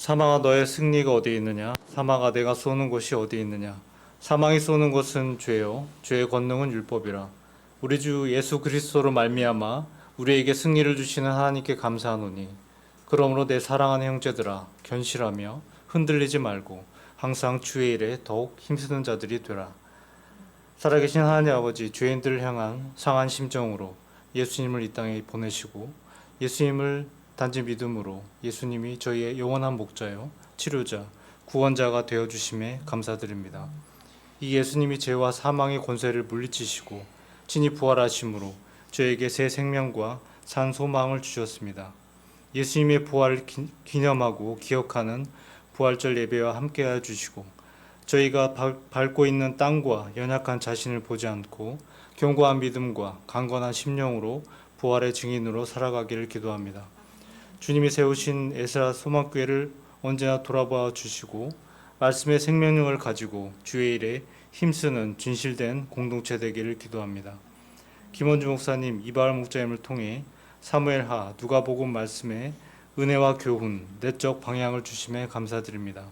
사망아 너의 승리가 어디 있느냐? 사망아 내가 쏘는 곳이 어디 있느냐? 사망이 쏘는 것은 죄요 죄의 권능은 율법이라. 우리 주 예수 그리스도로 말미암아 우리에게 승리를 주시는 하나님께 감사하노니, 그러므로 내 사랑하는 형제들아 견실하며 흔들리지 말고 항상 주의 일에 더욱 힘쓰는 자들이 되라. 살아계신 하나님 아버지, 죄인들을 향한 상한 심정으로 예수님을 이 땅에 보내시고 예수님을 단지 믿음으로 예수님이 저희의 영원한 목자요 치료자 구원자가 되어 주심에 감사드립니다. 이 예수님이 죄와 사망의 권세를 물리치시고 친히 부활하심으로 저에게 새 생명과 산 소망을 주셨습니다. 예수님의 부활을 기념하고 기억하는 부활절 예배와 함께하여 주시고, 저희가 밟고 있는 땅과 연약한 자신을 보지 않고 견고한 믿음과 강건한 심령으로 부활의 증인으로 살아가기를 기도합니다. 주님이 세우신 에스라 소망교회를 언제나 돌아봐 주시고 말씀의 생명력을 가지고 주의 일에 힘쓰는 진실된 공동체 되기를 기도합니다. 김원주 목사님, 이바울 목자님을 통해 사무엘하, 누가복음 말씀에 은혜와 교훈, 내적 방향을 주심에 감사드립니다.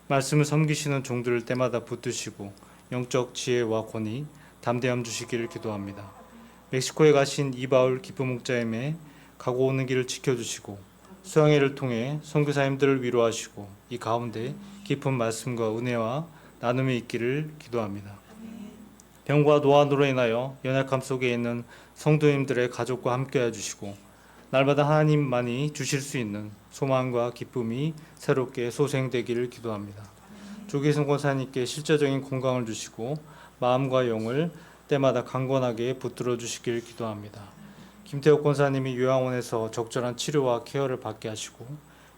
말씀을 섬기시는 종들을 때마다 붙드시고 영적 지혜와 권위, 담대함 주시기를 기도합니다. 멕시코에 가신 이바울 기쁨 목자님의 가고 오는 길을 지켜주시고 수양회를 통해 선교사님들을 위로하시고 이 가운데 깊은 말씀과 은혜와 나눔이 있기를 기도합니다. 병과 노안으로 인하여 연약함 속에 있는 성도님들의 가족과 함께해 주시고 날마다 하나님만이 주실 수 있는 소망과 기쁨이 새롭게 소생되기를 기도합니다. 조기승 권사님께 실제적인 건강을 주시고 마음과 영을 때마다 강건하게 붙들어 주시기를 기도합니다. 김태욱 권사님이 요양원에서 적절한 치료와 케어를 받게 하시고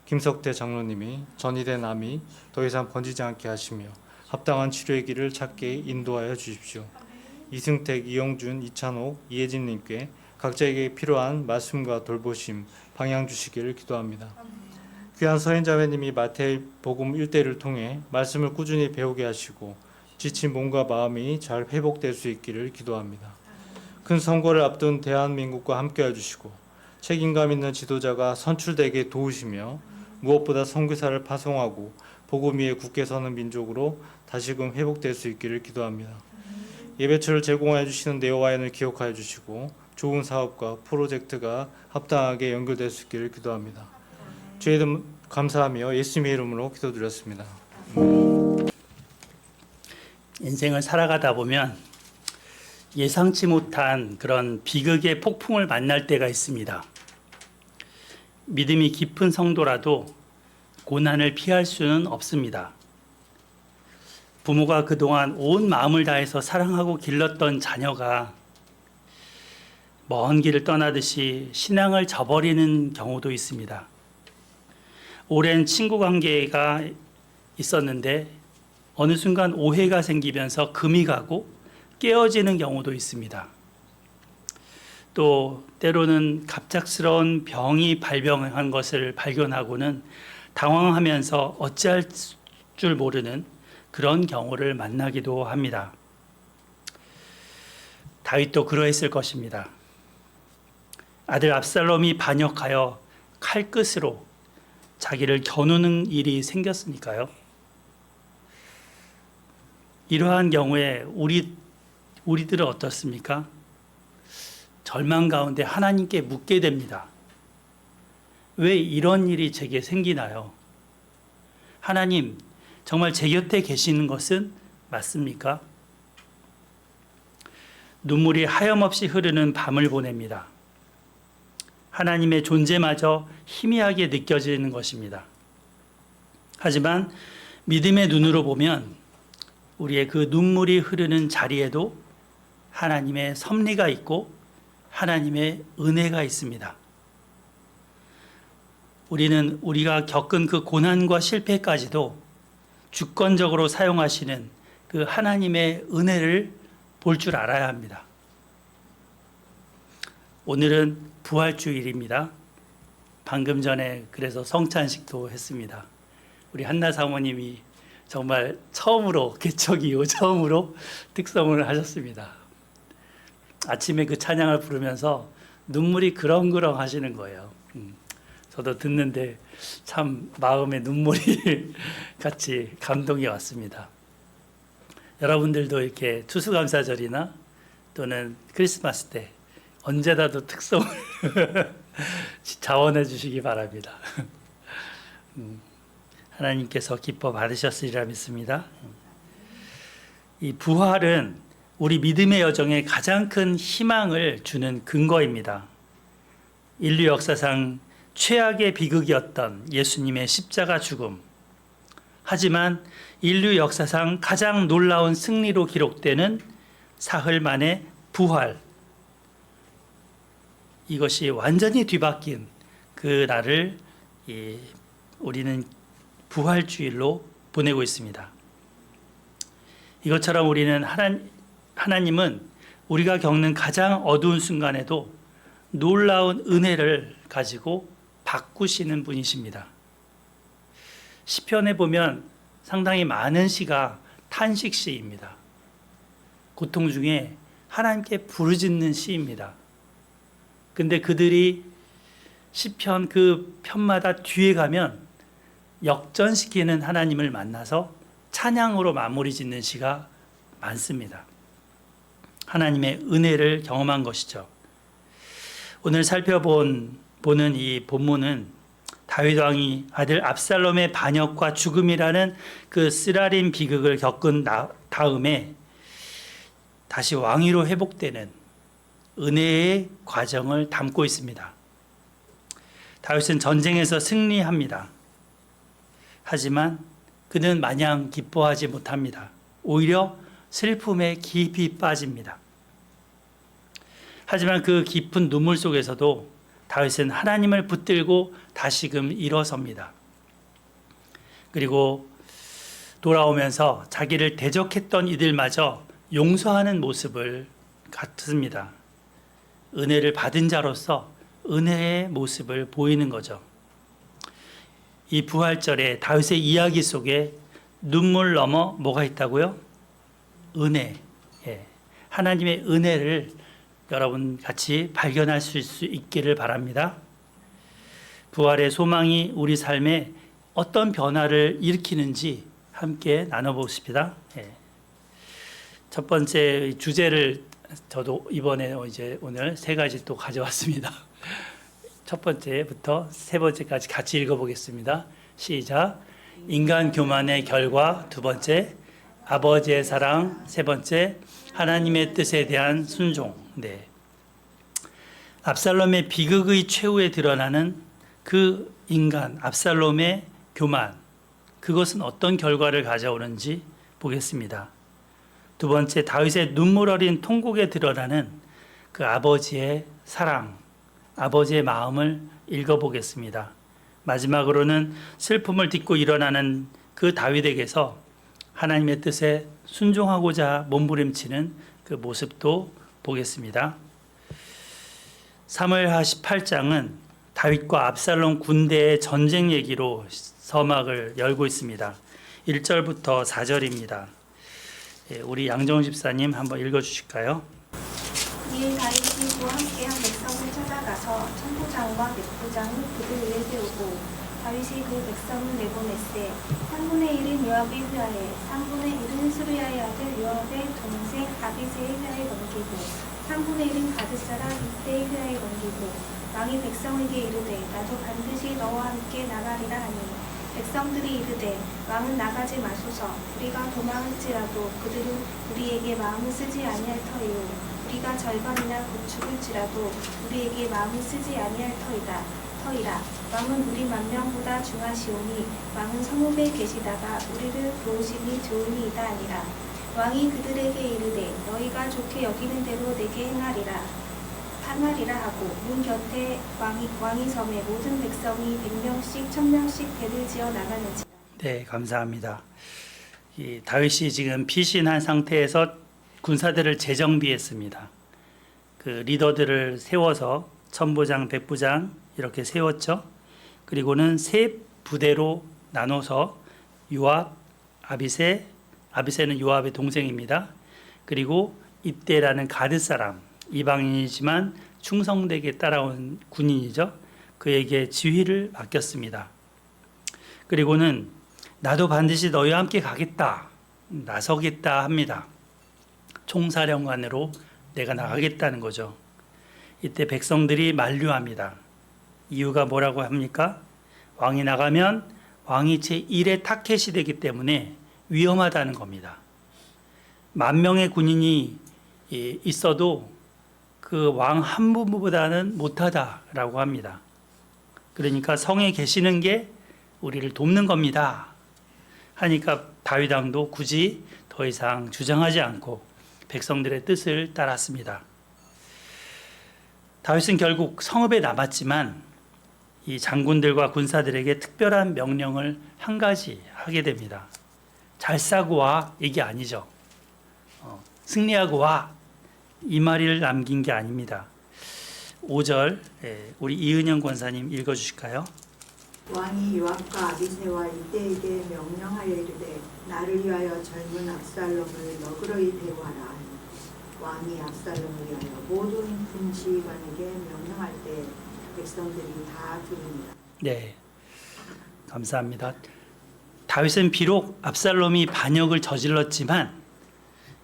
김석태 장로님이 전이된 암이 더 이상 번지지 않게 하시며 합당한 치료의 길을 찾게 인도하여 주십시오. 이승택, 이영준, 이찬옥, 이혜진님께 각자에게 필요한 말씀과 돌보심, 방향 주시기를 기도합니다. 귀한 서인자매님이 마태복음 1대를 통해 말씀을 꾸준히 배우게 하시고 지친 몸과 마음이 잘 회복될 수 있기를 기도합니다. 큰 선거를 앞둔 대한민국과 함께 해주시고 책임감 있는 지도자가 선출되게 도우시며 무엇보다 선교사를 파송하고 복음 위에 굳게 서는 민족으로 다시금 회복될 수 있기를 기도합니다. 예배처를 제공하여 주시는 네오와인을 기억하여 주시고 좋은 사업과 프로젝트가 합당하게 연결될 수 있기를 기도합니다. 주의 이름 감사하며 예수님의 이름으로 기도드렸습니다. 인생을 살아가다 보면 예상치 못한 그런 비극의 폭풍을 만날 때가 있습니다. 믿음이 깊은 성도라도 고난을 피할 수는 없습니다. 부모가 그동안 온 마음을 다해서 사랑하고 길렀던 자녀가 먼 길을 떠나듯이 신앙을 저버리는 경우도 있습니다. 오랜 친구 관계가 있었는데 어느 순간 오해가 생기면서 금이 가고 깨어지는 경우도 있습니다. 또 때로는 갑작스러운 병이 발병한 것을 발견하고는 당황하면서 어찌할 줄 모르는 그런 경우를 만나기도 합니다. 다윗도 그러했을 것입니다. 아들 압살롬이 반역하여 칼끝으로 자기를 겨누는 일이 생겼으니까요. 이러한 경우에 우리들은 어떻습니까? 절망 가운데 하나님께 묻게 됩니다. 왜 이런 일이 제게 생기나요? 하나님, 정말 제 곁에 계시는 것은 맞습니까? 눈물이 하염없이 흐르는 밤을 보냅니다. 하나님의 존재마저 희미하게 느껴지는 것입니다. 하지만 믿음의 눈으로 보면 우리의 그 눈물이 흐르는 자리에도 하나님의 섭리가 있고 하나님의 은혜가 있습니다. 우리는 우리가 겪은 그 고난과 실패까지도 주권적으로 사용하시는 그 하나님의 은혜를 볼 줄 알아야 합니다. 오늘은 부활주일입니다. 방금 전에 그래서 성찬식도 했습니다. 우리 한나 사모님이 정말 처음으로 개척 이후 처음으로 특성을 하셨습니다. 아침에 그 찬양을 부르면서 눈물이 그렁그렁 하시는 거예요. 저도 듣는데 참 마음에 눈물이 같이 감동이 왔습니다. 여러분들도 이렇게 추수감사절이나 또는 크리스마스 때 언제라도 특성을 자원해 주시기 바랍니다. 하나님께서 기뻐 받으셨으리라 믿습니다. 이 부활은 우리 믿음의 여정에 가장 큰 희망을 주는 근거입니다. 인류 역사상 최악의 비극이었던 예수님의 십자가 죽음. 하지만 인류 역사상 가장 놀라운 승리로 기록되는 사흘 만의 부활. 이것이 완전히 뒤바뀐 그 날을 우리는 부활주일로 보내고 있습니다. 이것처럼 우리는 하나님은 우리가 겪는 가장 어두운 순간에도 놀라운 은혜를 가지고 바꾸시는 분이십니다. 시편에 보면 상당히 많은 시가 탄식시입니다. 고통 중에 하나님께 부르짖는 시입니다. 근데 그들이 시편 그 편마다 뒤에 가면 역전시키는 하나님을 만나서 찬양으로 마무리 짓는 시가 많습니다. 하나님의 은혜를 경험한 것이죠. 오늘 살펴보는 이 본문은 다윗 왕이 아들 압살롬의 반역과 죽음이라는 그 쓰라린 비극을 겪은 다음에 다시 왕위로 회복되는 은혜의 과정을 담고 있습니다. 다윗은 전쟁에서 승리합니다. 하지만 그는 마냥 기뻐하지 못합니다. 오히려 슬픔에 깊이 빠집니다. 하지만 그 깊은 눈물 속에서도 다윗은 하나님을 붙들고 다시금 일어섭니다. 그리고 돌아오면서 자기를 대적했던 이들마저 용서하는 모습을 갖습니다. 은혜를 받은 자로서 은혜의 모습을 보이는 거죠. 이 부활절에 다윗의 이야기 속에 눈물 넘어 뭐가 있다고요? 은혜. 하나님의 은혜를 여러분 같이 발견할 수 있기를 바랍니다. 부활의 소망이 우리 삶에 어떤 변화를 일으키는지 함께 나눠보십시다. 첫 번째 주제를 저도 이번에 오늘 세 가지 또 가져왔습니다. 첫 번째부터 세 번째까지 같이 읽어보겠습니다. 시작. 인간 교만의 결과. 두 번째, 아버지의 사랑. 세 번째, 하나님의 뜻에 대한 순종. 네. 압살롬의 비극의 최후에 드러나는 그 인간 압살롬의 교만. 그것은 어떤 결과를 가져오는지 보겠습니다. 두 번째, 다윗의 눈물 어린 통곡에 드러나는 그 아버지의 사랑, 아버지의 마음을 읽어보겠습니다. 마지막으로는 슬픔을 딛고 일어나는 그 다윗에게서 하나님의 뜻에 순종하고자 몸부림치는 그 모습도 보겠습니다. 사무엘하 18장은 다윗과 압살롬 군대의 전쟁 얘기로 서막을 열고 있습니다. 1절부터 4절입니다. 우리 양정훈 집사님 한번 읽어주실까요? 이에 다윗이 그와 함께한 백성을 찾아가서 천부장과 백부장을 그들 위에 세우고 다윗이 그 백성을 내보냈세. 3분의 1은 요압의 휘하에 3분의 1은 스루야의 아들 요압의 동생 아비새의 휘하에 넘기고 3분의 1은 가드 사람 이새의 휘하에 넘기고 왕이 백성에게 이르되 나도 반드시 너와 함께 나가리라 하니 백성들이 이르되 왕은 나가지 마소서. 우리가 도망할지라도 그들은 우리에게 마음을 쓰지 아니할 터이요 우리가 절반이나 구축을지라도 우리에게 마음을 쓰지 아니할 터이라. 왕은 우리 만명보다 중하시오니 왕은 성읍에 계시다가 우리를 도우심이 좋으니이다 아니라. 왕이 그들에게 이르되 너희가 좋게 여기는 대로 내게 행하리라 하고 문 곁에 왕이 섬에 모든 백성이 100명씩 1000명씩 배를 지어 나가는지라. 네, 감사합니다. 이 다윗이 지금 피신한 상태에서 군사들을 재정비했습니다. 그 리더들을 세워서 천부장, 백부장 이렇게 세웠죠. 그리고는 세 부대로 나눠서 요압, 아비새는 요압의 동생입니다. 그리고 입대라는 가드 사람, 이방인이지만 충성되게 따라온 군인이죠. 그에게 지휘를 맡겼습니다. 그리고는 나도 반드시 너희와 함께 가겠다, 나서겠다 합니다. 총사령관으로 내가 나가겠다는 거죠. 이때 백성들이 만류합니다. 이유가 뭐라고 합니까? 왕이 나가면 왕이 제1의 타켓이 되기 때문에 위험하다는 겁니다. 10,000명의 군인이 있어도 그 왕 한 분보다는 못하다라고 합니다. 그러니까 성에 계시는 게 우리를 돕는 겁니다 하니까 다윗 왕도 굳이 더 이상 주장하지 않고 백성들의 뜻을 따랐습니다. 다윗은 결국 성읍에 남았지만 이 장군들과 군사들에게 특별한 명령을 한 가지 하게 됩니다. 잘 싸고 와, 이게 아니죠. 승리하고 와, 이 말을 남긴 게 아닙니다. 5절 우리 이은영 권사님 읽어주실까요? 왕이 요압과 아비새와 이때에게 명령하여 이르되 나를 위하여 젊은 압살롬을 너그러이 대우하라. 왕이 압살롬을 위하여 모든 군지관에게 명령할 때 백성들이 다 들으니라. 네, 감사합니다. 다윗은 비록 압살롬이 반역을 저질렀지만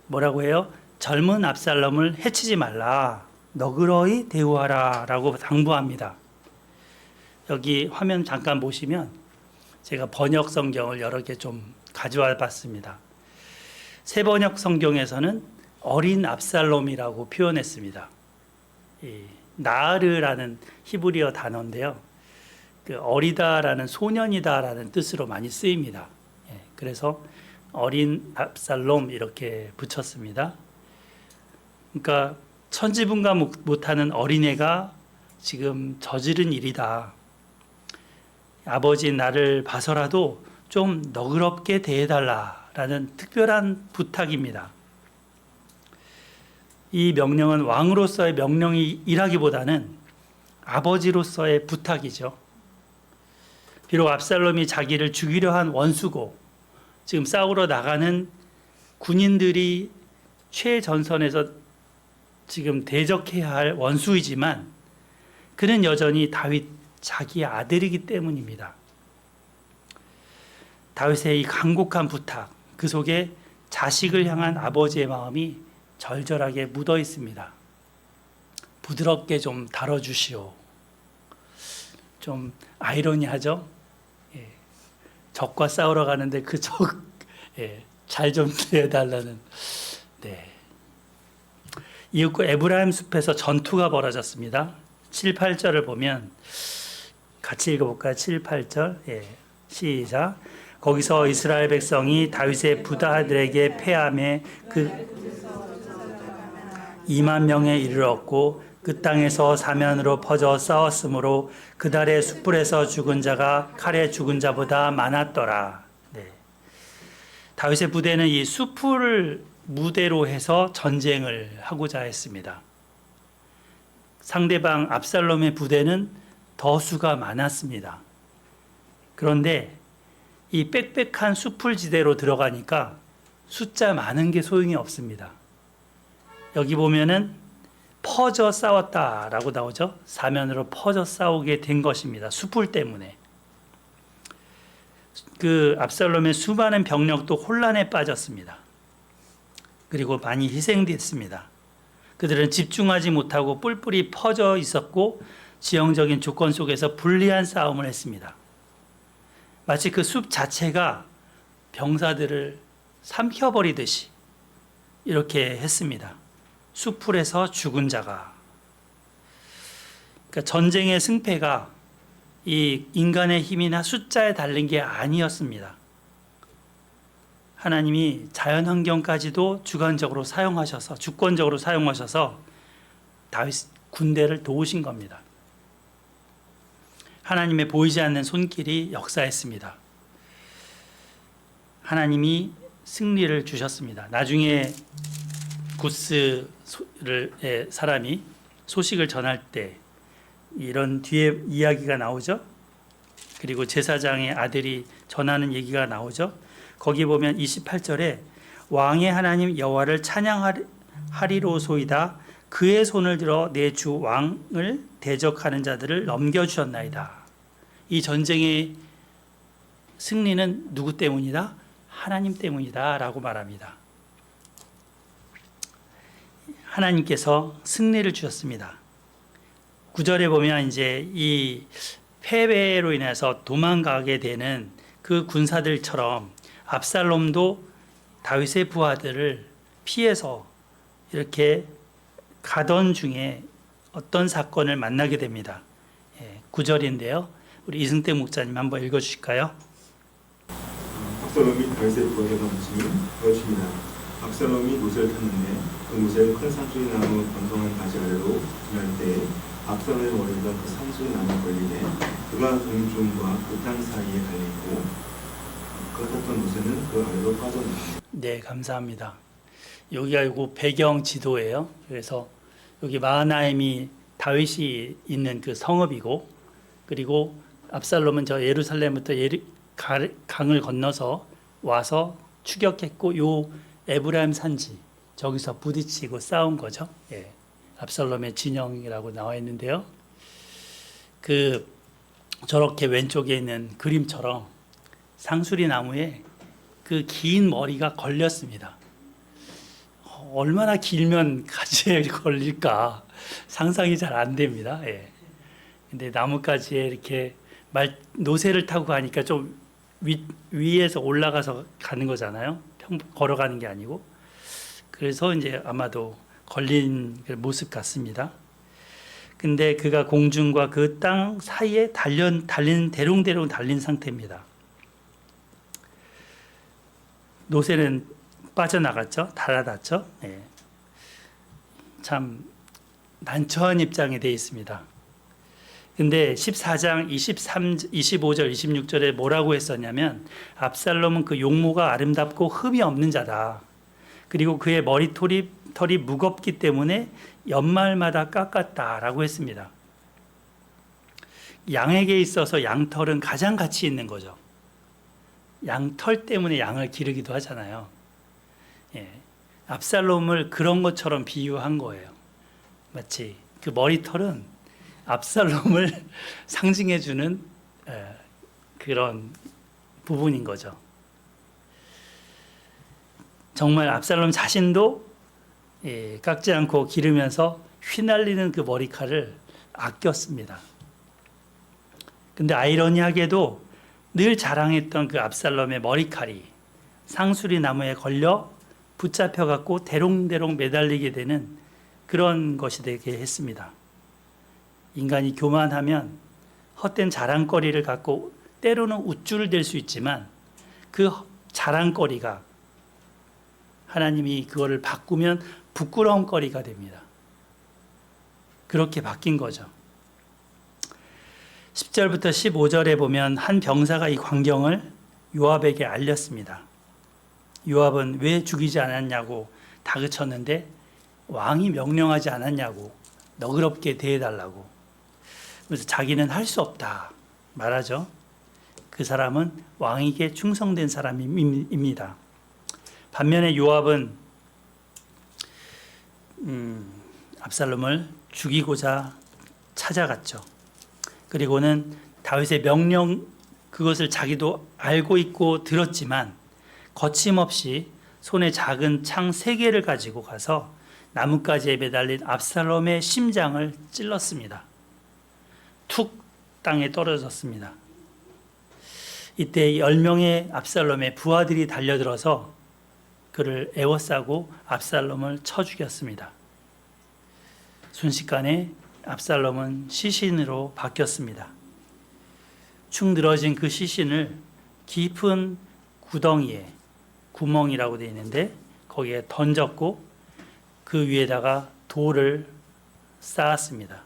뭐라고 해요? 젊은 압살롬을 해치지 말라, 너그러이 대우하라 라고 당부합니다. 여기 화면 잠깐 보시면 제가 번역 성경을 여러 개 좀 가져와 봤습니다. 새 번역 성경에서는 어린 압살롬이라고 표현했습니다. 나르라는 히브리어 단어인데요. 그 어리다라는 소년이다라는 뜻으로 많이 쓰입니다. 그래서 어린 압살롬 이렇게 붙였습니다. 그러니까 천지분간 못하는 어린애가 지금 저지른 일이다. 아버지 나를 봐서라도 좀 너그럽게 대해달라라는 특별한 부탁입니다. 이 명령은 왕으로서의 명령이라기보다는 아버지로서의 부탁이죠. 비록 압살롬이 자기를 죽이려 한 원수고 지금 싸우러 나가는 군인들이 최전선에서 지금 대적해야 할 원수이지만 그는 여전히 다윗 자기 아들이기 때문입니다. 다윗의 이 간곡한 부탁, 그 속에 자식을 향한 아버지의 마음이 절절하게 묻어 있습니다. 부드럽게 좀 다뤄주시오. 좀 아이러니하죠? 적과 싸우러 가는데 그 적, 잘 좀 대해달라는. 네. 이윽고 에브라임 숲에서 전투가 벌어졌습니다. 7, 8절을 보면 같이 읽어볼까요? 7, 8절. 시작. 거기서 이스라엘 백성이 다윗의 부하들에게 패함에 그 20,000명에 이르렀고 그 땅에서 사면으로 퍼져 싸웠으므로 그달의 숯불에서 죽은 자가 칼에 죽은 자보다 많았더라. 네. 다윗의 부대는 이 숯불을 무대로 해서 전쟁을 하고자 했습니다. 상대방 압살롬의 부대는 더 수가 많았습니다. 그런데 이 빽빽한 숯불지대로 들어가니까 숫자 많은 게 소용이 없습니다. 여기 보면은 퍼져 싸웠다라고 나오죠. 사면으로 퍼져 싸우게 된 것입니다. 숯불 때문에. 그 압살롬의 수많은 병력도 혼란에 빠졌습니다. 그리고 많이 희생됐습니다. 그들은 집중하지 못하고 뿔뿔이 퍼져 있었고 지형적인 조건 속에서 불리한 싸움을 했습니다. 마치 그 숲 자체가 병사들을 삼켜버리듯이 이렇게 했습니다. 숲풀에서 죽은 자가. 그러니까 전쟁의 승패가 이 인간의 힘이나 숫자에 달린 게 아니었습니다. 하나님이 자연환경까지도 주관적으로 사용하셔서 주권적으로 사용하셔서 다윗 군대를 도우신 겁니다. 하나님의 보이지 않는 손길이 역사했습니다. 하나님이 승리를 주셨습니다. 나중에 구스의 사람이 소식을 전할 때 이런 뒤에 이야기가 나오죠. 그리고 제사장의 아들이 전하는 얘기가 나오죠. 거기 보면 28절에 왕의 하나님 여호와를 찬양하리로소이다. 그의 손을 들어 내 주 왕을 대적하는 자들을 넘겨주셨나이다. 이 전쟁의 승리는 누구 때문이다? 하나님 때문이다 라고 말합니다. 하나님께서 승리를 주셨습니다. 9절에 보면 이제 이 패배로 인해서 도망가게 되는 그 군사들처럼 압살롬도 다윗의 부하들을 피해서 이렇게 가던 중에 어떤 사건을 만나게 됩니다. 9절인데요. 우리 이승태 목사님 한번 읽어주실까요? 압살롬이 다윗의 부하가 넘치니 그것입니다. 압살롬이 노새를 탔는데 그 노새를 큰 산수리 나무 번성한 가지 아래로 지날 때에 압살롬의 머리가 그 산수리 나무에 걸리네 그가 공중과 그 땅 사이에 달려있고 그가 탔던 노새는 그 아래로 빠져나갑니다. 네, 감사합니다. 여기가 이거 배경 지도예요. 그래서 여기 마하나임이 다윗이 있는 그 성읍이고, 그리고 압살롬은 저 예루살렘부터 강을 건너서 와서 추격했고, 요 에브라임 산지 저기서 부딪히고 싸운 거죠. 예, 압살롬의 진영이라고 나와 있는데요. 그 저렇게 왼쪽에 있는 그림처럼 상수리 나무에 그 긴 머리가 걸렸습니다. 얼마나 길면 가지에 걸릴까 상상이 잘 안 됩니다. 예. 근데 나뭇가지에 이렇게 노새를 타고 가니까 좀 위에서 올라가서 가는 거잖아요. 걸어가는 게 아니고. 그래서 이제 아마도 걸린 모습 같습니다. 근데 그가 공중과 그 땅 사이에 대롱대롱 달린 상태입니다. 노새는 빠져나갔죠. 달아났죠. 네. 참 난처한 입장에 되어 있습니다. 근데 14장 25절 26절에 뭐라고 했었냐면 압살롬은 그 용모가 아름답고 흠이 없는 자다. 그리고 그의 머리털이 무겁기 때문에 연말마다 깎았다라고 했습니다. 양에게 있어서 양털은 가장 가치 있는 거죠. 양털 때문에 양을 기르기도 하잖아요. 예. 압살롬을 그런 것처럼 비유한 거예요. 마치 그 머리털은 압살롬을 상징해주는 그런 부분인 거죠. 정말 압살롬 자신도 깎지 않고 기르면서 휘날리는 그 머리칼을 아꼈습니다. 근데 아이러니하게도 늘 자랑했던 그 압살롬의 머리칼이 상수리 나무에 걸려 붙잡혀갖고 대롱대롱 매달리게 되는 그런 것이 되게 했습니다. 인간이 교만하면 헛된 자랑거리를 갖고 때로는 우쭐댈 수 있지만 그 자랑거리가 하나님이 그거를 바꾸면 부끄러움거리가 됩니다. 그렇게 바뀐 거죠. 10절부터 15절에 보면 한 병사가 이 광경을 요압에게 알렸습니다. 요압은 왜 죽이지 않았냐고 다그쳤는데 왕이 명령하지 않았냐고 너그럽게 대해달라고. 그래서 자기는 할 수 없다 말하죠. 그 사람은 왕에게 충성된 사람입니다. 반면에 요압은 압살롬을 죽이고자 찾아갔죠. 그리고는 다윗의 명령 그것을 자기도 알고 있고 들었지만 거침없이 손에 작은 창 3개를 가지고 가서 나뭇가지에 매달린 압살롬의 심장을 찔렀습니다. 툭 땅에 떨어졌습니다. 이때 10명의 압살롬의 부하들이 달려들어서 그를 에워싸고 압살롬을 쳐 죽였습니다. 순식간에 압살롬은 시신으로 바뀌었습니다. 축 늘어진 그 시신을 깊은 구덩이에 구멍이라고 되어 있는데 거기에 던졌고 그 위에다가 돌을 쌓았습니다.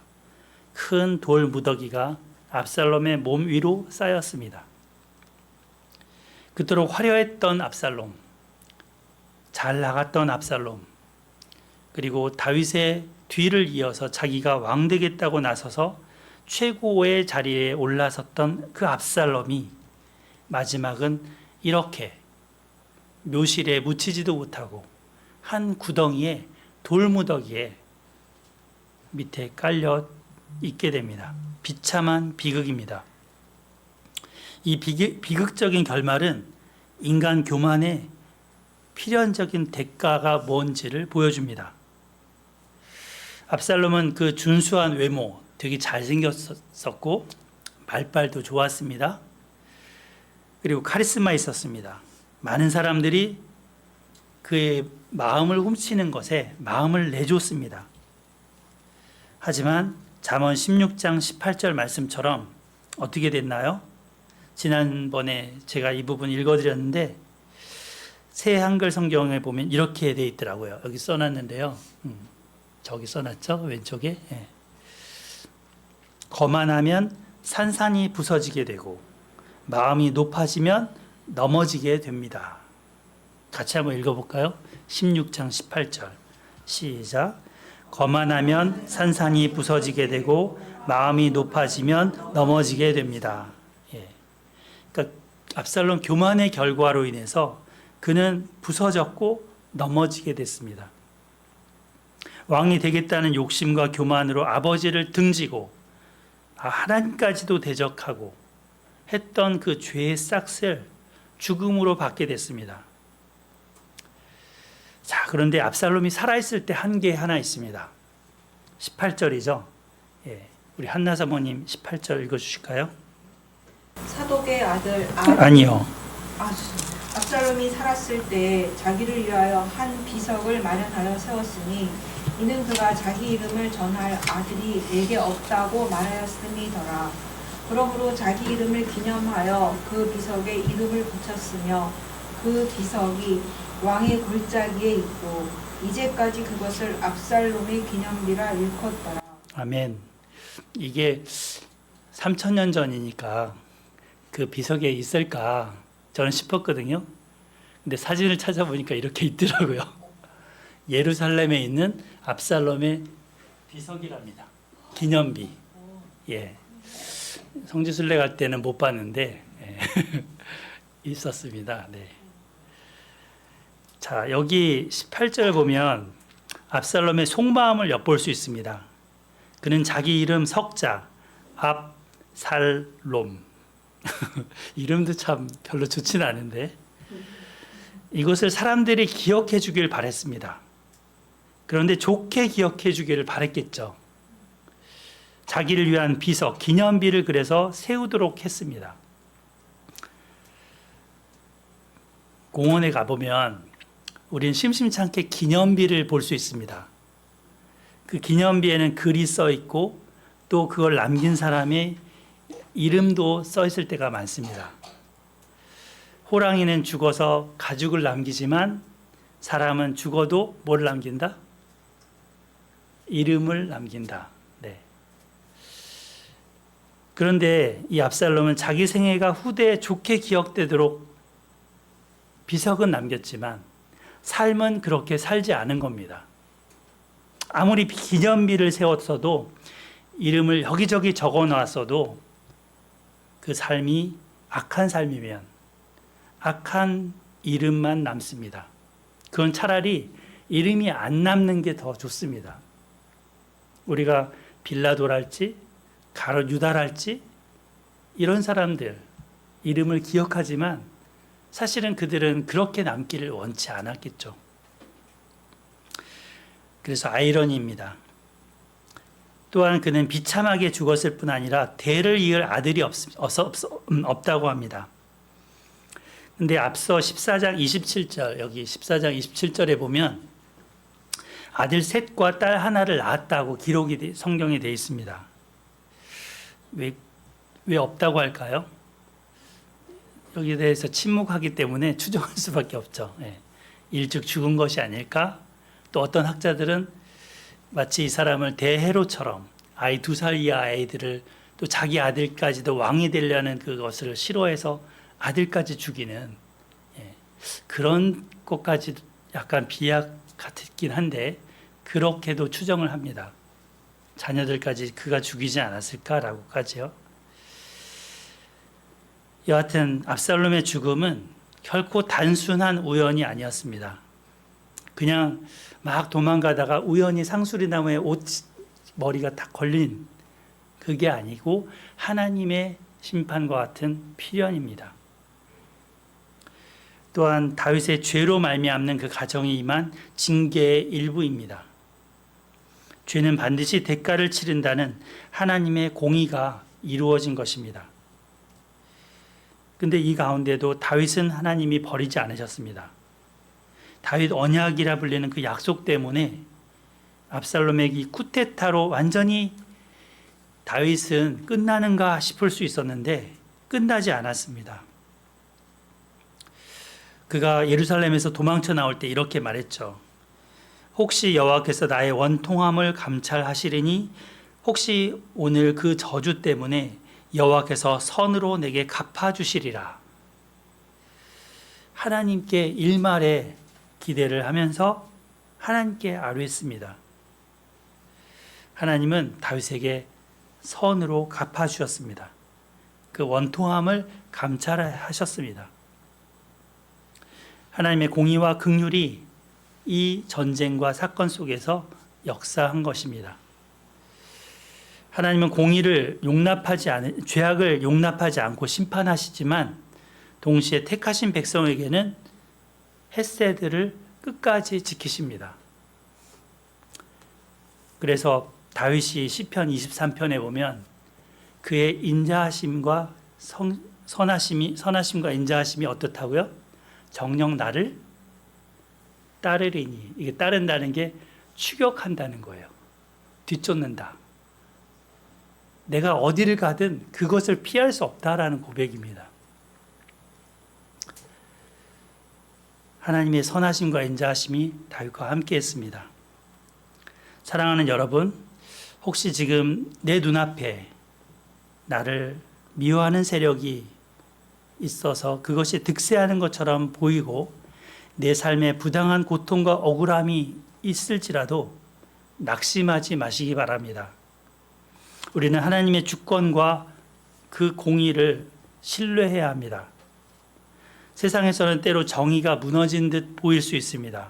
큰 돌 무더기가 압살롬의 몸 위로 쌓였습니다. 그토록 화려했던 압살롬, 잘 나갔던 압살롬, 그리고 다윗의 뒤를 이어서 자기가 왕 되겠다고 나서서 최고의 자리에 올라섰던 그 압살롬이 마지막은 이렇게 묘실에 묻히지도 못하고 한 구덩이에 돌무더기에 밑에 깔려 있게 됩니다. 비참한 비극입니다. 이 비극적인 결말은 인간 교만의 필연적인 대가가 뭔지를 보여줍니다. 압살롬은 그 준수한 외모, 되게 잘생겼었고 말빨도 좋았습니다. 그리고 카리스마 있었습니다. 많은 사람들이 그의 마음을 훔치는 것에 마음을 내줬습니다. 하지만 잠언 16장 18절 말씀처럼 어떻게 됐나요? 지난번에 제가 이 부분 읽어드렸는데 새 한글 성경에 보면 이렇게 돼 있더라고요. 여기 써놨는데요. 저기 써놨죠? 왼쪽에. 예. 거만하면 산산이 부서지게 되고 마음이 높아지면 넘어지게 됩니다. 같이 한번 읽어볼까요? 16장 18절 시작. 거만하면 산산이 부서지게 되고 마음이 높아지면 넘어지게 됩니다. 예. 그러니까 압살롬 교만의 결과로 인해서 그는 부서졌고 넘어지게 됐습니다. 왕이 되겠다는 욕심과 교만으로 아버지를 등지고 하나님까지도 대적하고 했던 그 죄의 싹을 죽음으로 받게 됐습니다. 자, 그런데 압살롬이 살아있을 때 한계 하나 있습니다. 18절이죠. 예, 우리 한나 사모님 18절 읽어주실까요? 사독의 아들 아니요. 압살롬이 살았을 때 자기를 위하여 한 비석을 마련하여 세웠으니 이는 그가 자기 이름을 전할 아들이 내게 없다고 말하였음이더라. 그러므로 자기 이름을 기념하여 그 비석에 이름을 붙였으며 그 비석이 왕의 골짜기에 있고 이제까지 그것을 압살롬의 기념비라 일컫더라. 아멘. 이게 3000년 전이니까 그 비석에 있을까 저는 싶었거든요. 근데 사진을 찾아보니까 이렇게 있더라고요. 예루살렘에 있는 압살롬의 비석이랍니다. 기념비. 예. 성지순례 갈 때는 못 봤는데 예. 있었습니다. 네. 자, 여기 18절 보면 압살롬의 속마음을 엿볼 수 있습니다. 그는 자기 이름 석자 압살롬 이름도 참 별로 좋지는 않은데 이것을 사람들이 기억해 주길 바랬습니다. 그런데 좋게 기억해 주기를 바랬겠죠. 자기를 위한 비석, 기념비를 그래서 세우도록 했습니다. 공원에 가보면 우리는 심심찮게 기념비를 볼 수 있습니다. 그 기념비에는 글이 써 있고 또 그걸 남긴 사람의 이름도 써 있을 때가 많습니다. 호랑이는 죽어서 가죽을 남기지만 사람은 죽어도 뭘 남긴다? 이름을 남긴다. 네. 그런데 이 압살롬은 자기 생애가 후대에 좋게 기억되도록 비석은 남겼지만 삶은 그렇게 살지 않은 겁니다. 아무리 기념비를 세웠어도 이름을 여기저기 적어 놨어도 그 삶이 악한 삶이면 악한 이름만 남습니다. 그건 차라리 이름이 안 남는 게 더 좋습니다. 우리가 빌라도랄지 가롯 유다랄지 이런 사람들 이름을 기억하지만 사실은 그들은 그렇게 남기를 원치 않았겠죠. 그래서 아이러니입니다. 또한 그는 비참하게 죽었을 뿐 아니라 대를 이을 아들이 없다고 합니다. 근데 앞서 14장 27절, 여기 14장 27절에 보면 아들 셋과 딸 하나를 낳았다고 기록이 성경에 되어 있습니다. 왜 없다고 할까요? 여기에 대해서 침묵하기 때문에 추정할 수밖에 없죠. 예. 일찍 죽은 것이 아닐까? 또 어떤 학자들은 마치 이 사람을 대헤롯처럼 아이 2살 이하 아이들을 또 자기 아들까지도 왕이 되려는 그것을 싫어해서 아들까지 죽이는 그런 것까지 약간 비약 같긴 한데 그렇게도 추정을 합니다. 자녀들까지 그가 죽이지 않았을까라고까지요. 여하튼 압살롬의 죽음은 결코 단순한 우연이 아니었습니다. 그냥 막 도망가다가 우연히 상수리나무에 옷 머리가 딱 걸린 그게 아니고 하나님의 심판과 같은 필연입니다. 또한 다윗의 죄로 말미암는 그 가정에 임한 징계의 일부입니다. 죄는 반드시 대가를 치른다는 하나님의 공의가 이루어진 것입니다. 근데 이 가운데도 다윗은 하나님이 버리지 않으셨습니다. 다윗 언약이라 불리는 그 약속 때문에 압살롬의 이 쿠데타로 완전히 다윗은 끝나는가 싶을 수 있었는데 끝나지 않았습니다. 그가 예루살렘에서 도망쳐 나올 때 이렇게 말했죠. 혹시 여호와께서 나의 원통함을 감찰하시리니 혹시 오늘 그 저주 때문에 여호와께서 선으로 내게 갚아주시리라. 하나님께 일말에 기대를 하면서 하나님께 아뢰었습니다. 하나님은 다윗에게 선으로 갚아주셨습니다. 그 원통함을 감찰하셨습니다. 하나님의 공의와 긍휼이 이 전쟁과 사건 속에서 역사한 것입니다. 하나님은 죄악을 용납하지 않고 심판하시지만 동시에 택하신 백성에게는 헤세드를 끝까지 지키십니다. 그래서 다윗이 시편 23편에 보면 그의 인자하심과 선하심과 인자하심이 어떻다고요? 정녕 나를 따르리니. 이게 따른다는 게 추격한다는 거예요. 뒤쫓는다. 내가 어디를 가든 그것을 피할 수 없다라는 고백입니다. 하나님의 선하심과 인자하심이 다윗과 함께 했습니다. 사랑하는 여러분, 혹시 지금 내 눈앞에 나를 미워하는 세력이 있어서 그것이 득세하는 것처럼 보이고 내 삶에 부당한 고통과 억울함이 있을지라도 낙심하지 마시기 바랍니다. 우리는 하나님의 주권과 그 공의를 신뢰해야 합니다. 세상에서는 때로 정의가 무너진 듯 보일 수 있습니다.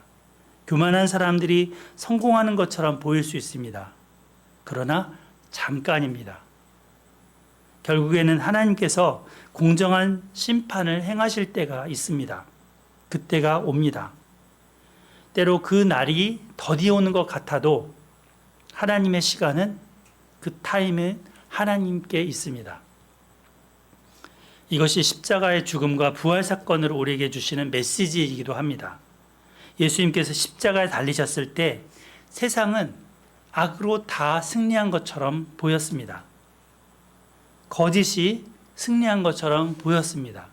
교만한 사람들이 성공하는 것처럼 보일 수 있습니다. 그러나 잠깐입니다. 결국에는 하나님께서 공정한 심판을 행하실 때가 있습니다. 그때가 옵니다. 때로 그 날이 더디 오는 것 같아도 하나님의 시간은 그 타임은 하나님께 있습니다. 이것이 십자가의 죽음과 부활 사건을 우리에게 주시는 메시지이기도 합니다. 예수님께서 십자가에 달리셨을 때 세상은 악으로 다 승리한 것처럼 보였습니다. 거짓이 승리한 것처럼 보였습니다.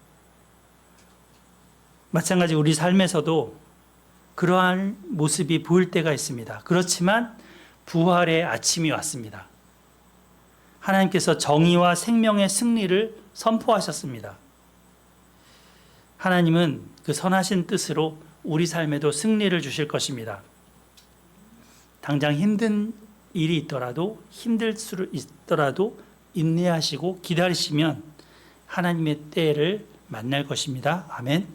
마찬가지 우리 삶에서도 그러한 모습이 보일 때가 있습니다. 그렇지만 부활의 아침이 왔습니다. 하나님께서 정의와 생명의 승리를 선포하셨습니다. 하나님은 그 선하신 뜻으로 우리 삶에도 승리를 주실 것입니다. 당장 힘든 일이 있더라도 힘들 수 있더라도 인내하시고 기다리시면 하나님의 때를 만날 것입니다. 아멘.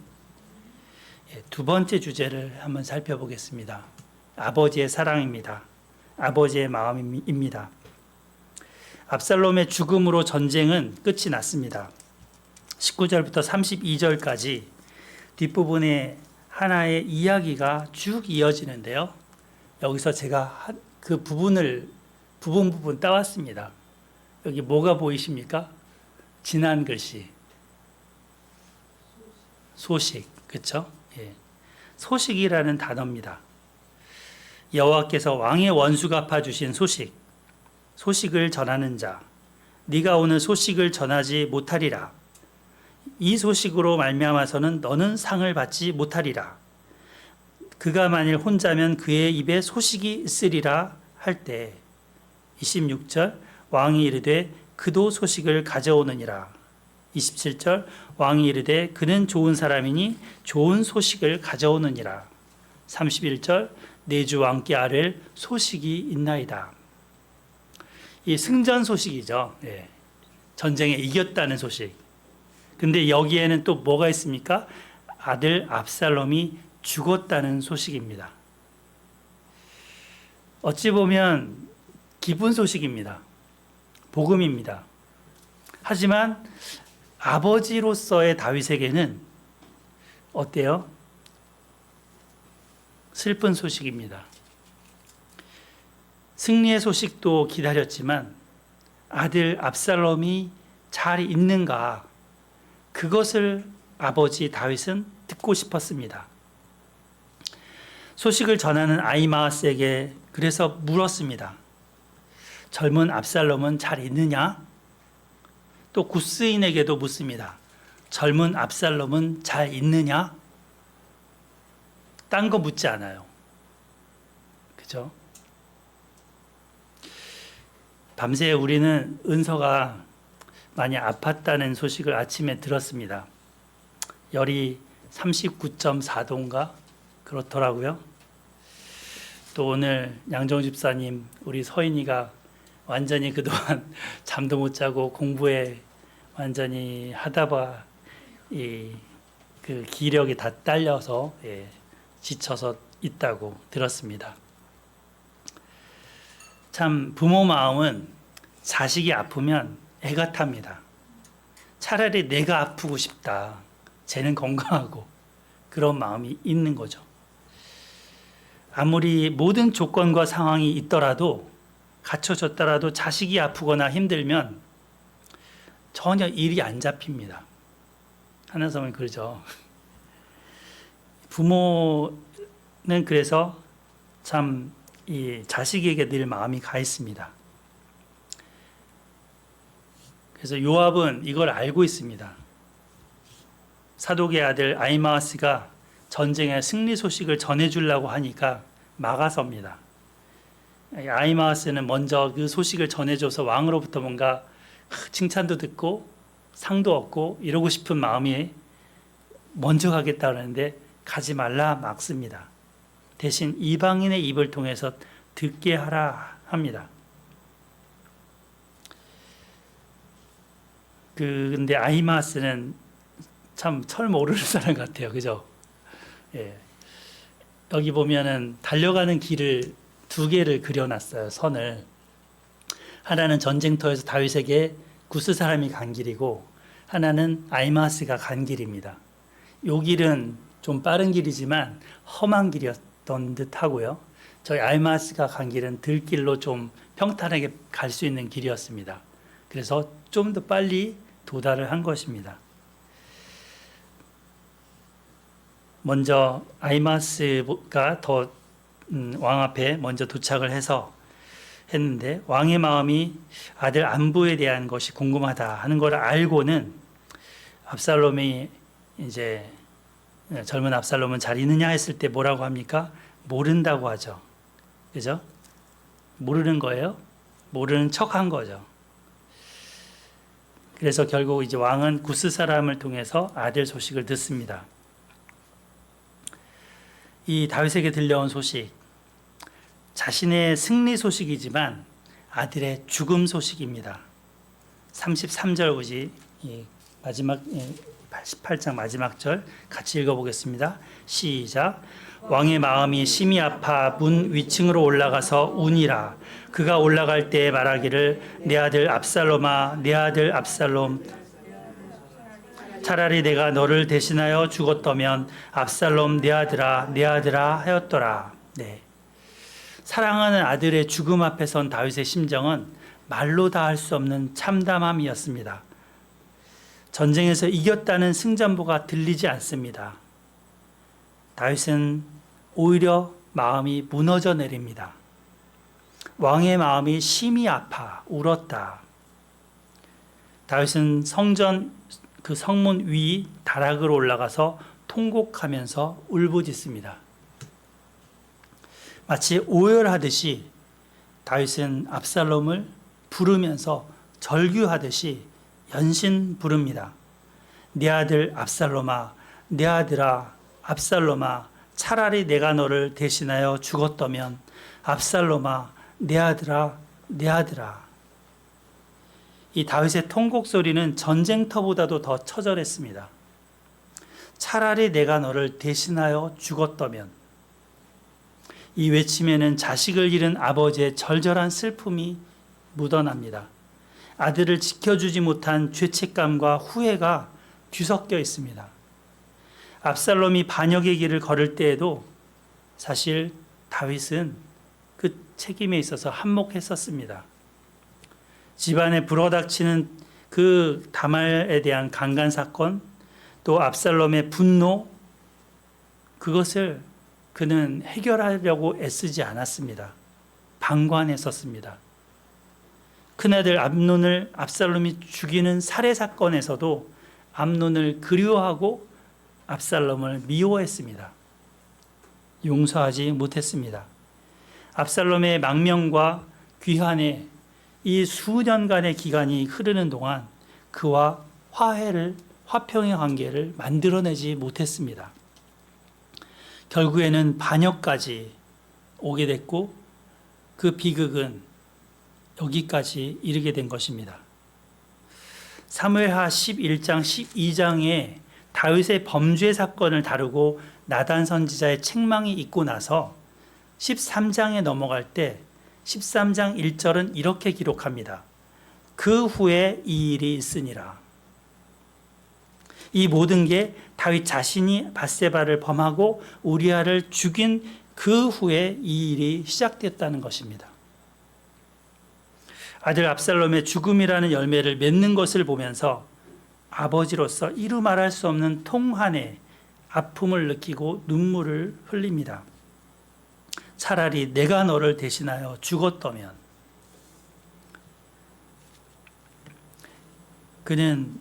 두 번째 주제를 한번 살펴보겠습니다. 아버지의 사랑입니다. 아버지의 마음입니다. 압살롬의 죽음으로 전쟁은 끝이 났습니다. 19절부터 32절까지 뒷부분에 하나의 이야기가 쭉 이어지는데요. 여기서 제가 그 부분 따왔습니다. 여기 뭐가 보이십니까? 지난 글씨. 소식, 그렇죠? 예. 소식이라는 단어입니다. 여호와께서 왕의 원수 갚아주신 소식. 소식을 전하는 자. 네가 오늘 소식을 전하지 못하리라. 이 소식으로 말미암아서는 너는 상을 받지 못하리라. 그가 만일 혼자면 그의 입에 소식이 있으리라 할 때 26절 왕이 이르되 그도 소식을 가져오느니라. 27절 왕이 이르되 그는 좋은 사람이니 좋은 소식을 가져오느니라. 31절 내 주 왕께 아뢰 소식이 있나이다. 이 승전 소식이죠. 예. 전쟁에 이겼다는 소식. 근데 여기에는 또 뭐가 있습니까? 아들 압살롬이 죽었다는 소식입니다. 어찌 보면 기쁜 소식입니다. 복음입니다. 하지만 아버지로서의 다윗에게는 어때요? 슬픈 소식입니다. 승리의 소식도 기다렸지만 아들 압살롬이 잘 있는가, 그것을 아버지 다윗은 듣고 싶었습니다. 소식을 전하는 아히마아스에게 그래서 물었습니다. 젊은 압살롬은 잘 있느냐? 또 구스인에게도 묻습니다. 젊은 압살롬은 잘 있느냐? 딴 거 묻지 않아요. 그죠? 밤새 우리는 은서가 많이 아팠다는 소식을 아침에 들었습니다. 열이 39.4도인가 그렇더라고요. 또 오늘 양정 집사님, 우리 서인이가 완전히 그동안 잠도 못 자고 공부에 완전히 하다가 그 기력이 다 딸려서 지쳐서 있다고 들었습니다. 참 부모 마음은 자식이 아프면 애가 탑니다. 차라리 내가 아프고 싶다. 쟤는 건강하고, 그런 마음이 있는 거죠. 아무리 모든 조건과 상황이 있더라도, 갖춰졌더라도 자식이 아프거나 힘들면 전혀 일이 안 잡힙니다. 하나님은 그러죠. 부모는 그래서 참 이 자식에게 늘 마음이 가 있습니다. 그래서 요압은 이걸 알고 있습니다. 사독의 아들 아히마아스가 전쟁의 승리 소식을 전해주려고 하니까 막아섭니다. 아히마아스는 먼저 그 소식을 전해줘서 왕으로부터 뭔가 칭찬도 듣고 상도 얻고 이러고 싶은 마음이 먼저 가겠다는데 가지 말라 막습니다. 대신 이방인의 입을 통해서 듣게 하라 합니다. 근데 아히마아스는 참 철 모르는 사람 같아요. 그죠? 예. 여기 보면은 달려가는 길을 두 개를 그려놨어요. 선을. 하나는 전쟁터에서 다윗에게 구스 사람이 간 길이고, 하나는 아히마아스가 간 길입니다. 요 길은 좀 빠른 길이지만 험한 길이었던 듯 하고요. 저희 아히마아스가 간 길은 들길로 좀 평탄하게 갈 수 있는 길이었습니다. 그래서 좀 더 빨리 도달을 한 것입니다. 먼저 아히마아스가 더 왕 앞에 먼저 도착을 해서 했는데, 왕의 마음이 아들 안부에 대한 것이 궁금하다 하는 걸 알고는 압살롬이 이제 젊은 압살롬은 잘 있느냐 했을 때 뭐라고 합니까? 모른다고 하죠. 그죠? 모르는 거예요. 모르는 척 한 거죠. 그래서 결국 이제 왕은 구스 사람을 통해서 아들 소식을 듣습니다. 이 다윗에게 들려온 소식, 자신의 승리 소식이지만 아들의 죽음 소식입니다. 33절 보지, 마지막 88장 마지막 절 같이 읽어보겠습니다. 시작. 왕의 마음이 심히 아파 문 위층으로 올라가서 우니라. 그가 올라갈 때 말하기를 내 아들 압살롬아, 내 아들 압살롬, 차라리 내가 너를 대신하여 죽었더면 압살롬 내 아들아 하였더라. 네. 사랑하는 아들의 죽음 앞에 선 다윗의 심정은 말로 다 할 수 없는 참담함이었습니다. 전쟁에서 이겼다는 승전보가 들리지 않습니다. 다윗은 오히려 마음이 무너져 내립니다. 왕의 마음이 심히 아파 울었다. 다윗은 성전 그 성문 위 다락으로 올라가서 통곡하면서 울부짖습니다. 마치 오열하듯이 다윗은 압살롬을 부르면서 절규하듯이 연신 부릅니다. 내 아들 압살롬아, 내 아들아 압살롬아, 차라리 내가 너를 대신하여 죽었더면 압살롬아, 내 아들아, 내 아들아. 이 다윗의 통곡 소리는 전쟁터보다도 더 처절했습니다. 차라리 내가 너를 대신하여 죽었다면. 이 외침에는 자식을 잃은 아버지의 절절한 슬픔이 묻어납니다. 아들을 지켜주지 못한 죄책감과 후회가 뒤섞여 있습니다. 압살롬이 반역의 길을 걸을 때에도 사실 다윗은 그 책임에 있어서 한몫했었습니다. 집안에 불어닥치는 그 다말에 대한 강간 사건, 또 압살롬의 분노, 그것을 그는 해결하려고 애쓰지 않았습니다. 방관했었습니다. 큰아들 암논을 압살롬이 죽이는 살해 사건에서도 암논을 그리워하고 압살롬을 미워했습니다. 용서하지 못했습니다. 압살롬의 망명과 귀환의 이 수년간의 기간이 흐르는 동안 그와 화평의 관계를 만들어내지 못했습니다. 결국에는 반역까지 오게 됐고 그 비극은 여기까지 이르게 된 것입니다. 사무엘하 11장 12장에 다윗의 범죄 사건을 다루고 나단 선지자의 책망이 있고 나서 13장에 넘어갈 때 13장 1절은 이렇게 기록합니다. 그 후에 이 일이 있으니라. 이 모든 게 다윗 자신이 밧세바를 범하고 우리아를 죽인 그 후에 이 일이 시작됐다는 것입니다. 아들 압살롬의 죽음이라는 열매를 맺는 것을 보면서 아버지로서 이루 말할 수 없는 통한의 아픔을 느끼고 눈물을 흘립니다. 차라리 내가 너를 대신하여 죽었더면. 그는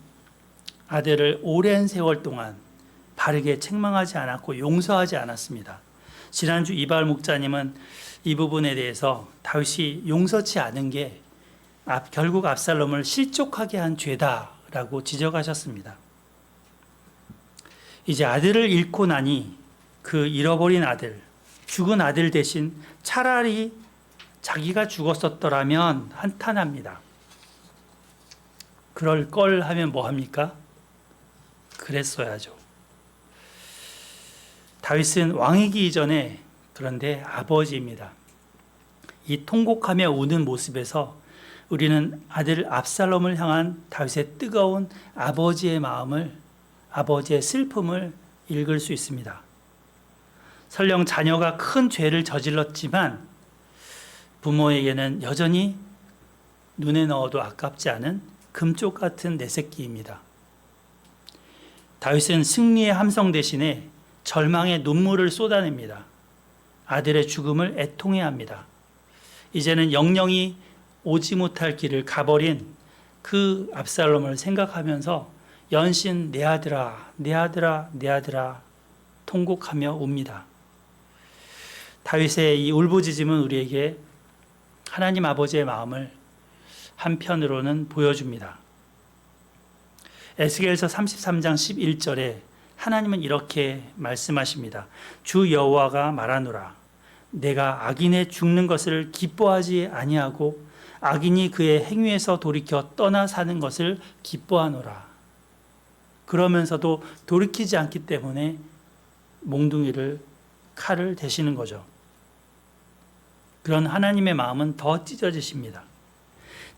아들을 오랜 세월 동안 바르게 책망하지 않았고 용서하지 않았습니다. 지난주 이발 목자님은 이 부분에 대해서 다윗이 용서치 않은 게 결국 압살롬을 실족하게 한 죄다라고 지적하셨습니다. 이제 아들을 잃고 나니 그 잃어버린 아들, 죽은 아들 대신 차라리 자기가 죽었었더라면 한탄합니다. 그럴 걸 하면 뭐 합니까? 그랬어야죠. 다윗은 왕이기 이전에 그런데 아버지입니다. 이 통곡하며 우는 모습에서 우리는 아들 압살롬을 향한 다윗의 뜨거운 아버지의 마음을, 아버지의 슬픔을 읽을 수 있습니다. 설령 자녀가 큰 죄를 저질렀지만 부모에게는 여전히 눈에 넣어도 아깝지 않은 금쪽 같은 내 새끼입니다. 다윗은 승리의 함성 대신에 절망의 눈물을 쏟아냅니다. 아들의 죽음을 애통해합니다. 이제는 영영이 오지 못할 길을 가버린 그 압살롬을 생각하면서 연신 내 아들아, 내 아들아, 내 아들아 통곡하며 웁니다. 다윗의 이 울부짖음은 우리에게 하나님 아버지의 마음을 한편으로는 보여줍니다. 에스겔서 33장 11절에 하나님은 이렇게 말씀하십니다. 주 여호와가 말하노라. 내가 악인의 죽는 것을 기뻐하지 아니하고 악인이 그의 행위에서 돌이켜 떠나 사는 것을 기뻐하노라. 그러면서도 돌이키지 않기 때문에 몽둥이를 칼을 대시는 거죠. 그런 하나님의 마음은 더 찢어지십니다.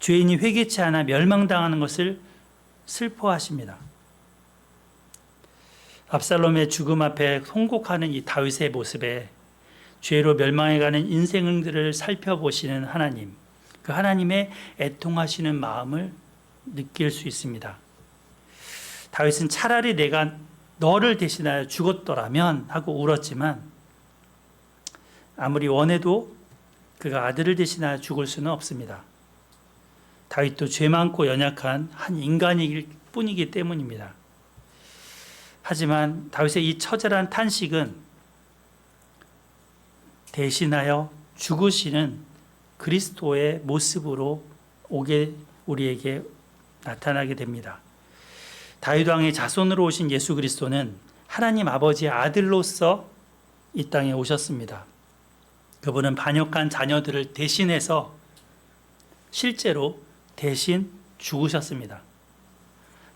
죄인이 회개치 않아 멸망당하는 것을 슬퍼하십니다. 압살롬의 죽음 앞에 통곡하는 이 다윗의 모습에 죄로 멸망해가는 인생들을 살펴보시는 하나님, 그 하나님의 애통하시는 마음을 느낄 수 있습니다. 다윗은 차라리 내가 너를 대신하여 죽었더라면 하고 울었지만 아무리 원해도 그가 아들을 대신하여 죽을 수는 없습니다. 다윗도 죄 많고 연약한 한 인간일 뿐이기 때문입니다. 하지만 다윗의 이 처절한 탄식은 대신하여 죽으시는 그리스도의 모습으로 우리에게 나타나게 됩니다. 다윗 왕의 자손으로 오신 예수 그리스도는 하나님 아버지의 아들로서 이 땅에 오셨습니다. 그분은 반역한 자녀들을 대신해서 실제로 대신 죽으셨습니다.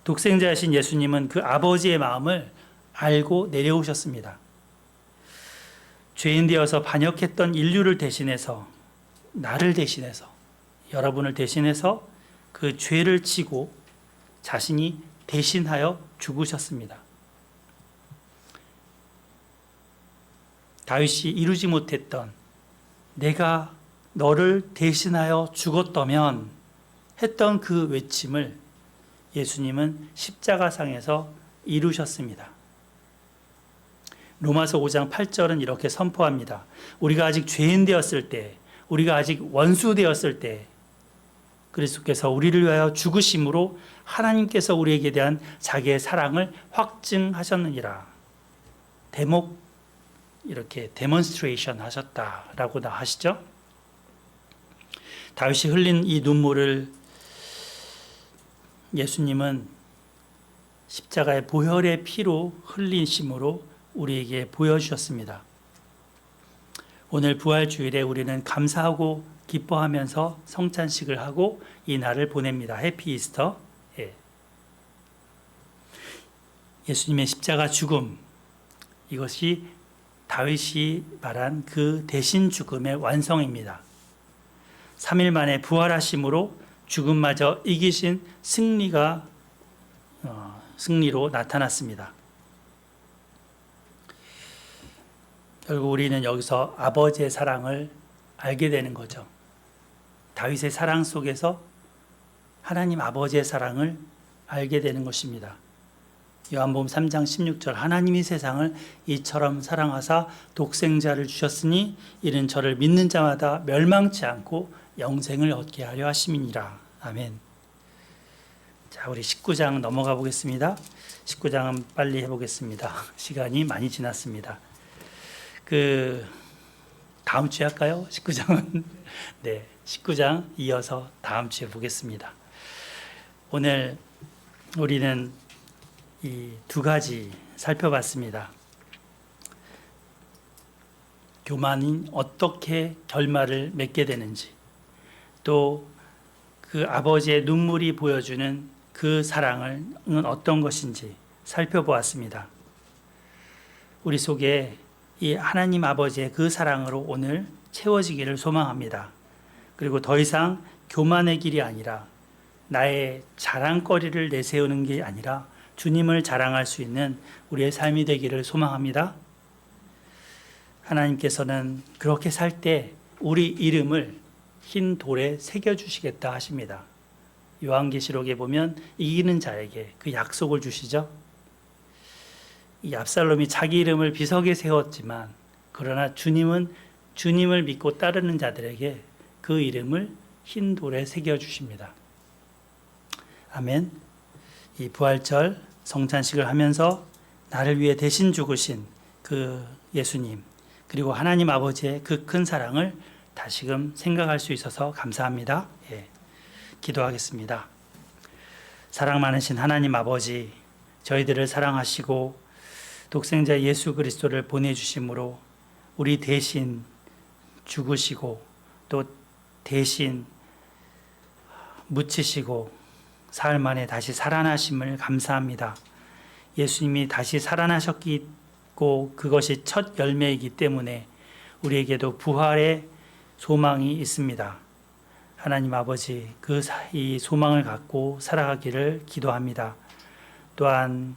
독생자이신 예수님은 그 아버지의 마음을 알고 내려오셨습니다. 죄인 되어서 반역했던 인류를 대신해서, 나를 대신해서, 여러분을 대신해서 그 죄를 지고 자신이 대신하여 죽으셨습니다. 다윗이 이루지 못했던 내가 너를 대신하여 죽었다면 했던 그 외침을 예수님은 십자가상에서 이루셨습니다. 로마서 5장 8절은 이렇게 선포합니다. 우리가 아직 죄인 되었을 때, 우리가 아직 원수 되었을 때 그리스도께서 우리를 위하여 죽으심으로 하나님께서 우리에게 대한 자기의 사랑을 확증하셨느니라. 대목 이렇게 데몬스트레이션 하셨다라고 하시죠. 다윗이 흘린 이 눈물을 예수님은 십자가의 보혈의 피로 흘리심으로 우리에게 보여주셨습니다. 오늘 부활주일에 우리는 감사하고 기뻐하면서 성찬식을 하고 이 날을 보냅니다. 해피 이스터. 예수님의 십자가 죽음, 이것이 다윗이 말한 그 대신 죽음의 완성입니다. 3일 만에 부활하심으로 죽음마저 이기신 승리로 나타났습니다. 결국 우리는 여기서 아버지의 사랑을 알게 되는 거죠. 다윗의 사랑 속에서 하나님 아버지의 사랑을 알게 되는 것입니다. 요한복음 3장 16절 하나님이 세상을 이처럼 사랑하사 독생자를 주셨으니 이는 저를 믿는 자마다 멸망치 않고 영생을 얻게 하려 하심이니라. 아멘. 자, 우리 19장 넘어가 보겠습니다. 19장은 빨리 해보겠습니다. 시간이 많이 지났습니다. 다음 주에 할까요? 19장은 네, 19장 이어서 다음 주에 보겠습니다. 오늘 우리는 이 두 가지 살펴봤습니다. 교만이 어떻게 결말을 맺게 되는지, 또 그 아버지의 눈물이 보여주는 그 사랑은 어떤 것인지 살펴보았습니다. 우리 속에 이 하나님 아버지의 그 사랑으로 오늘 채워지기를 소망합니다. 그리고 더 이상 교만의 길이 아니라 나의 자랑거리를 내세우는 게 아니라 주님을 자랑할 수 있는 우리의 삶이 되기를 소망합니다. 하나님께서는 그렇게 살 때 우리 이름을 흰 돌에 새겨주시겠다 하십니다. 요한계시록에 보면 이기는 자에게 그 약속을 주시죠. 이 압살롬이 자기 이름을 비석에 세웠지만 그러나 주님은 주님을 믿고 따르는 자들에게 그 이름을 흰 돌에 새겨주십니다. 아멘. 이 부활절 성찬식을 하면서 나를 위해 대신 죽으신 그 예수님, 그리고 하나님 아버지의 그 큰 사랑을 다시금 생각할 수 있어서 감사합니다. 기도하겠습니다. 사랑 많으신 하나님 아버지, 저희들을 사랑하시고 독생자 예수 그리스도를 보내주심으로 우리 대신 죽으시고 또 대신 묻히시고 사흘 만에 다시 살아나심을 감사합니다. 예수님이 다시 살아나셨고 그것이 첫 열매이기 때문에 우리에게도 부활의 소망이 있습니다. 하나님 아버지, 이 소망을 갖고 살아가기를 기도합니다. 또한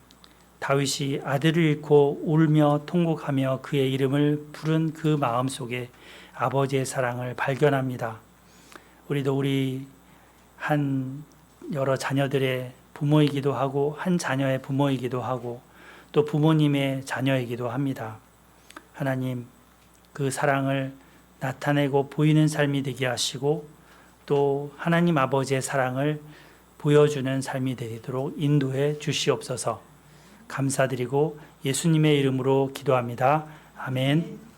다윗이 아들을 잃고 울며 통곡하며 그의 이름을 부른 그 마음 속에 아버지의 사랑을 발견합니다. 우리도 우리 여러 자녀들의 부모이기도 하고 한 자녀의 부모이기도 하고 또 부모님의 자녀이기도 합니다. 하나님, 그 사랑을 나타내고 보이는 삶이 되게 하시고 또 하나님 아버지의 사랑을 보여주는 삶이 되도록 인도해 주시옵소서. 감사드리고 예수님의 이름으로 기도합니다. 아멘.